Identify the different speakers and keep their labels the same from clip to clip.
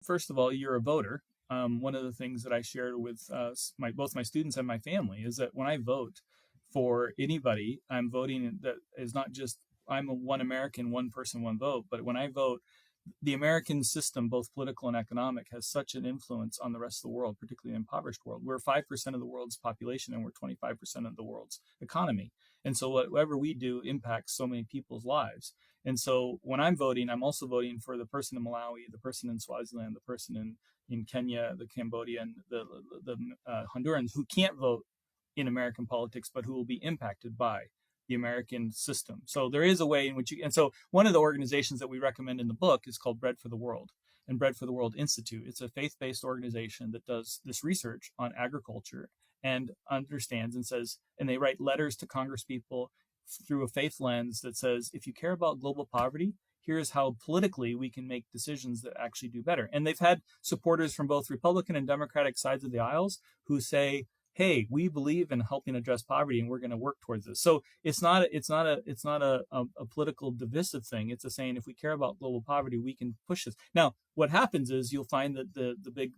Speaker 1: first of all, you're a voter. One of the things that I share with both my students and my family is that when I vote for anybody, I'm voting that is not just I'm a one American, one person, one vote. But when I vote, the American system, both political and economic, has such an influence on the rest of the world, particularly the impoverished world. We're 5% of the world's population and we're 25% of the world's economy. And so whatever we do impacts so many people's lives. And so when I'm voting, I'm also voting for the person in Malawi, the person in Swaziland, the person in Kenya, the Cambodian, the Hondurans who can't vote in American politics, but who will be impacted by the American system. So there is a way in which and so one of the organizations that we recommend in the book is called Bread for the World and Bread for the World Institute. It's a faith-based organization that does this research on agriculture and understands and says, and they write letters to Congress people through a faith lens that says, if you care about global poverty, here's how politically we can make decisions that actually do better. And they've had supporters from both Republican and Democratic sides of the aisles who say, hey, we believe in helping address poverty and we're going to work towards this. So it's not a political divisive thing. It's a saying, if we care about global poverty, we can push this. Now, what happens is you'll find that the big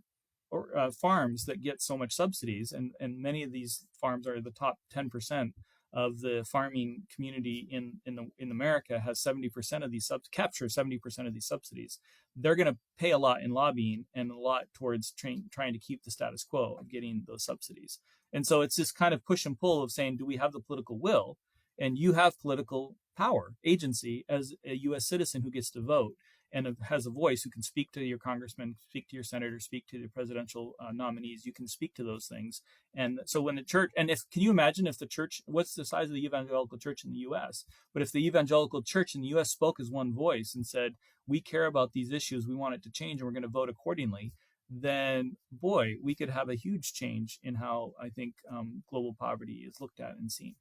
Speaker 1: farms that get so much subsidies, and many of these farms are the top 10% of the farming community in America, has 70% of these capture 70% of these subsidies. They're going to pay a lot in lobbying and a lot towards trying to keep the status quo of getting those subsidies. And so it's this kind of push and pull of saying, do we have the political will? And you have political power, agency as a U.S. citizen who gets to vote and has a voice, who can speak to your congressman, speak to your senator, speak to the presidential nominees. You can speak to those things. And so when the church, and can you imagine if the church, what's the size of the evangelical church in the U.S., but if the evangelical church in the U.S. spoke as one voice and said, we care about these issues, we want it to change, and we're going to vote accordingly, then boy, we could have a huge change in how I think global poverty is looked at and seen.